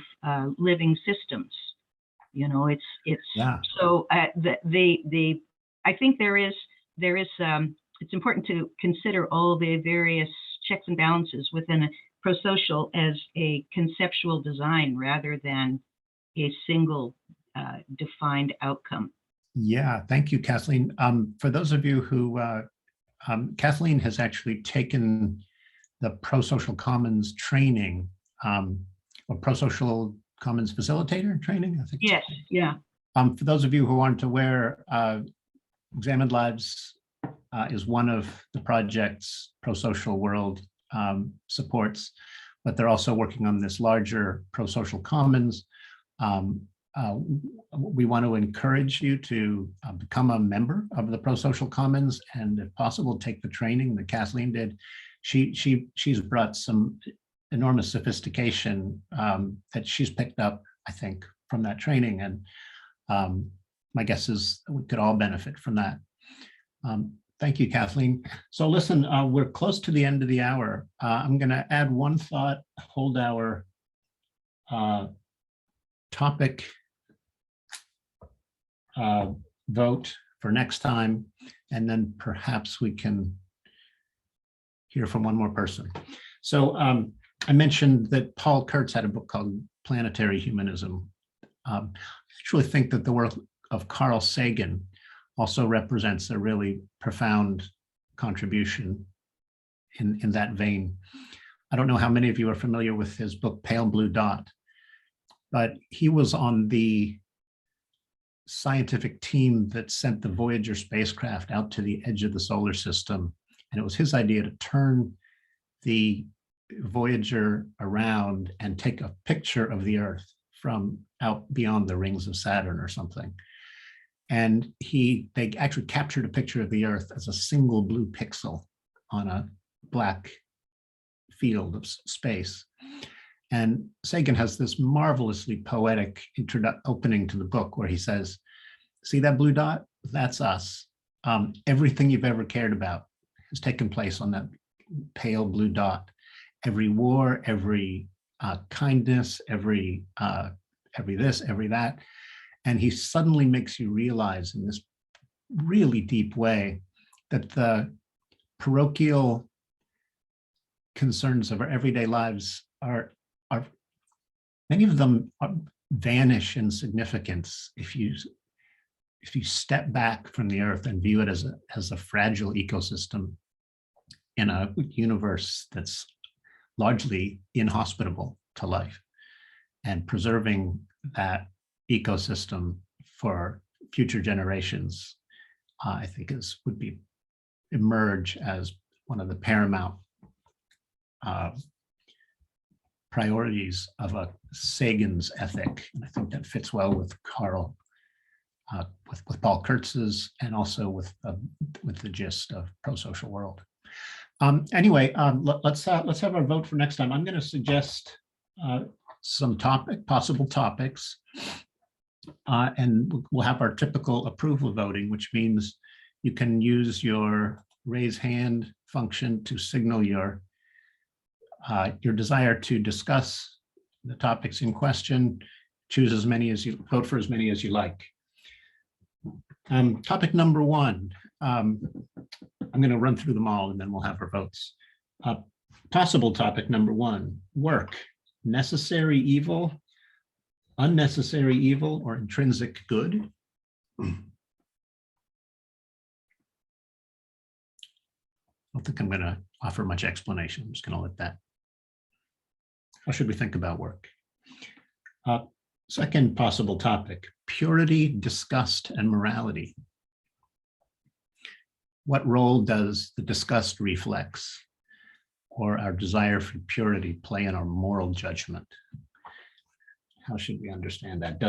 S5: living systems. You know, it's so I think there is it's important to consider all the various checks and balances within a prosocial as a conceptual design rather than a single defined outcome.
S1: Yeah, thank you, Kathleen. For those of you who, Kathleen has actually taken the ProSocial Commons training, or ProSocial Commons Facilitator training, I think.
S5: Yes, yeah.
S1: For those of you who aren't aware, Examined Lives is one of the projects ProSocial World supports, but they're also working on this larger ProSocial Commons. We want to encourage you to become a member of the ProSocial Commons, and if possible, take the training that Kathleen did. She's brought some enormous sophistication that she's picked up, I think, from that training, and my guess is we could all benefit from that. Thank you, Kathleen. So listen, we're close to the end of the hour. I'm going to add one thought, hold our topic vote for next time, and then perhaps we can hear from one more person. So I mentioned that Paul Kurtz had a book called Planetary Humanism. I actually think that the work of Carl Sagan also represents a really profound contribution in that vein. I don't know how many of you are familiar with his book, Pale Blue Dot, but he was on the scientific team that sent the Voyager spacecraft out to the edge of the solar system. And it was his idea to turn the Voyager around and take a picture of the Earth from out beyond the rings of Saturn or something. And they actually captured a picture of the Earth as a single blue pixel on a black field of space. And Sagan has this marvelously poetic opening to the book where he says, see that blue dot? That's us. Everything you've ever cared about has taken place on that pale blue dot. Every war, every kindness, every this, every that. And he suddenly makes you realize in this really deep way that the parochial concerns of our everyday lives are many of them vanish in significance if you step back from the Earth and view it as a fragile ecosystem in a universe that's largely inhospitable to life, and preserving that ecosystem for future generations, I think would emerge as one of the paramount priorities of a Sagan's ethic. And I think that fits well with Carl, with Paul Kurtz's, and also with the gist of ProSocial World. Anyway, let's have our vote for next time. I'm going to suggest some possible topics, and we'll have our typical approval voting, which means you can use your raise hand function to signal your desire to discuss the topics in question. Choose as many as you vote for, as many as you like. Topic number one. I'm going to run through them all, and then we'll have our votes. Possible topic number one: work, necessary evil, unnecessary evil, or intrinsic good. I don't think I'm going to offer much explanation. I'm just going to let that. How should we think about work? Second possible topic, purity, disgust, and morality. What role does the disgust reflex or our desire for purity play in our moral judgment? How should we understand that?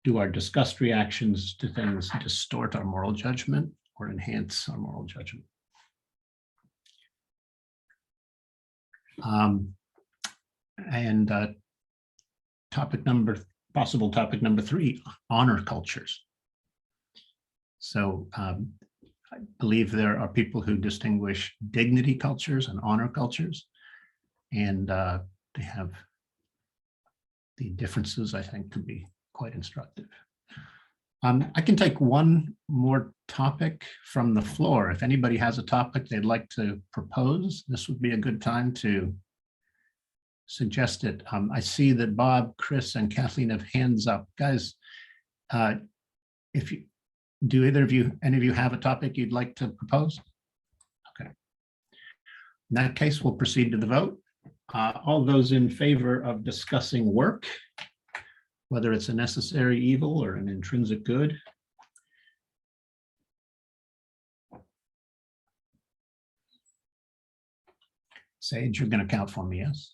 S1: Do our disgust reactions to things distort our moral judgment or enhance our moral judgment? Possible topic number 3, honor cultures. So I believe there are people who distinguish dignity cultures and honor cultures, and they have the differences, I think, can be quite instructive. I can take one more topic from the floor. If anybody has a topic they'd like to propose, this would be a good time to suggest it. I see that Bob, Chris, and Kathleen have hands up. Guys, if you do, any of you have a topic you'd like to propose? Okay. In that case, we'll proceed to the vote. All those in favor of discussing work, whether it's a necessary evil or an intrinsic good. Sage, you're going to count for me, yes?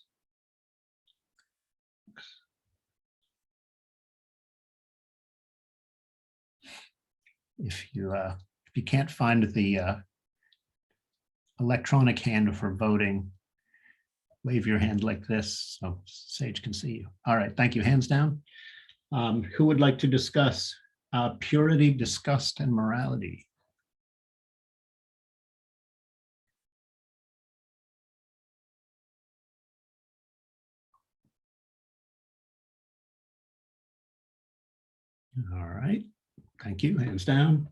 S1: If you can't find the electronic hand for voting, wave your hand like this so Sage can see you. All right, thank you. Hands down. Who would like to discuss purity, disgust, and morality? All right, thank you. Hands down.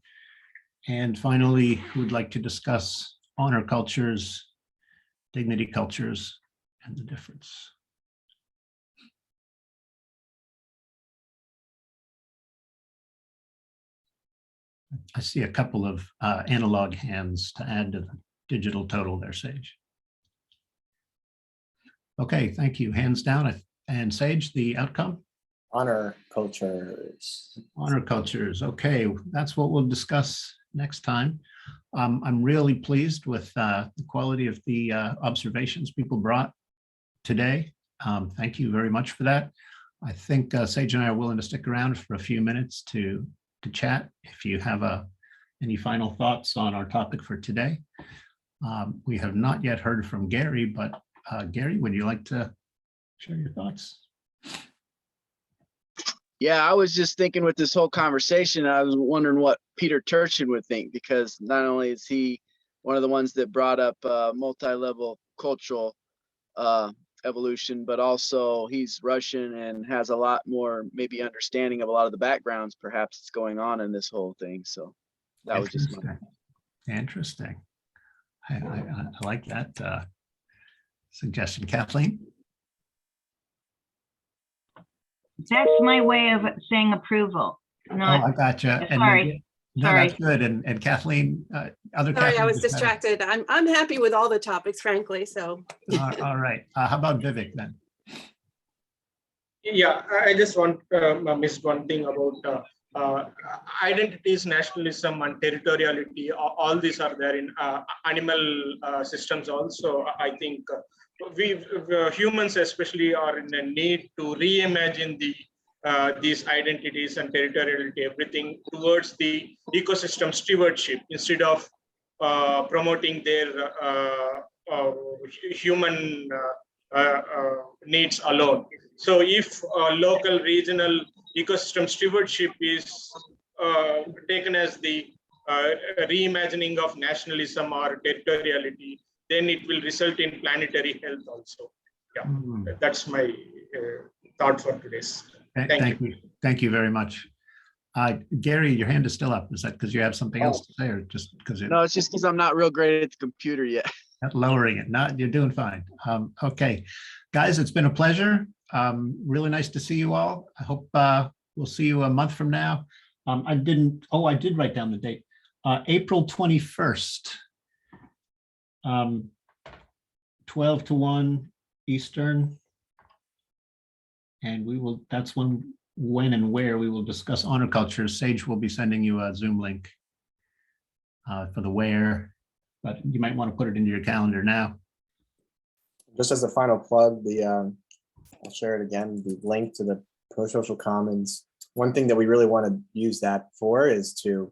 S1: And finally, who would like to discuss honor cultures, dignity cultures, and the difference? I see a couple of analog hands to add to the digital total there, Sage. Okay, thank you. Hands down. And Sage, the outcome?
S2: Honor cultures.
S1: Honor cultures. Okay, that's what we'll discuss next time. I'm really pleased with the quality of the observations people brought today. Thank you very much for that. I think Sage and I are willing to stick around for a few minutes to chat if you have any final thoughts on our topic for today. We have not yet heard from Gary, but Gary, would you like to share your thoughts?
S18: Yeah, I was just thinking with this whole conversation, I was wondering what Peter Turchin would think, because not only is he one of the ones that brought up multi-level cultural evolution, but also he's Russian and has a lot more maybe understanding of a lot of the backgrounds perhaps that's going on in this whole thing. So that was just my...
S1: Interesting. I like that suggestion. Kathleen?
S5: That's my way of saying approval. Not,
S1: I gotcha.
S5: Sorry.
S1: No,
S5: Sorry.
S1: that's good. And Kathleen,
S10: Sorry, I was distracted. I'm happy with all the topics, frankly, so.
S1: All right. How about Vivek then?
S15: Yeah, I just missed one thing about identities, nationalism, and territoriality. All these are there in animal systems also. I think we humans especially are in a need to reimagine these identities and territoriality, everything towards the ecosystem stewardship instead of promoting their human needs alone. So if local regional ecosystem stewardship is taken as the reimagining of nationalism or territoriality, then it will result in planetary health also. Yeah, that's my thought for today's.
S1: Thank you. Thank you very much. Gary, your hand is still up. Is that because you have something else to say, or just because
S18: No, it's just because I'm not real great at the computer yet.
S1: Not lowering it. Not, you're doing fine. Okay, guys, it's been a pleasure. Really nice to see you all. I hope we'll see you a month from now. I did write down the date. April 21st, 12 to 1 Eastern. And that's when and where we will discuss honor culture. Sage will be sending you a Zoom link for the where, but you might want to put it into your calendar now.
S2: Just as a final plug, I'll share it again, the link to the ProSocial Commons. One thing that we really want to use that for is to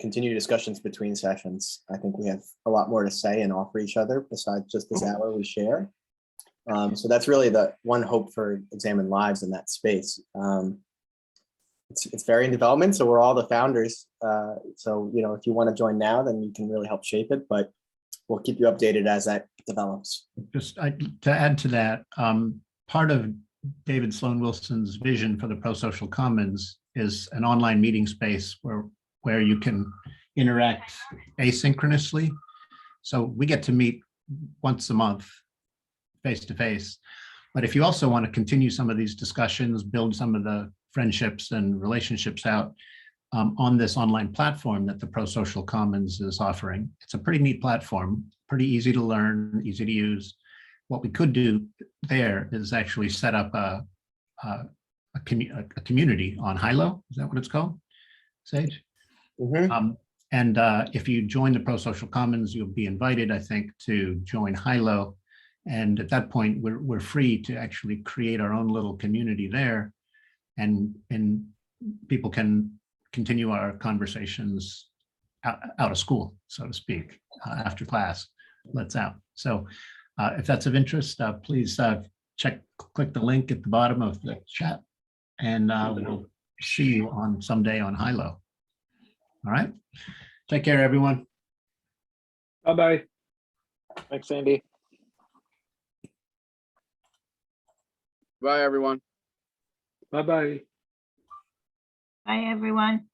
S2: continue discussions between sessions. I think we have a lot more to say and offer each other besides just this hour we share. So that's really the one hope for Examine Lives in that space. It's very in development, so we're all the founders. So, if you want to join now, then you can really help shape it, but we'll keep you updated as that develops.
S1: Just to add to that, part of David Sloan Wilson's vision for the ProSocial Commons is an online meeting space where you can interact asynchronously. So we get to meet once a month, face to face. But if you also want to continue some of these discussions, build some of the friendships and relationships out on this online platform that the ProSocial Commons is offering, it's a pretty neat platform, pretty easy to learn, easy to use. What we could do there is actually set up a community on Hilo. Is that what it's called, Sage?
S2: Mm-hmm.
S1: And if you join the ProSocial Commons, you'll be invited, I think, to join Hilo. And at that point, we're free to actually create our own little community there, and people can continue our conversations out of school, so to speak, after class lets out. So if that's of interest, please click the link at the bottom of the chat, and we'll see you on someday on Hilo. All right. Take care, everyone.
S7: Bye-bye.
S14: Thanks, Andy.
S18: Bye, everyone.
S7: Bye-bye.
S5: Bye, everyone.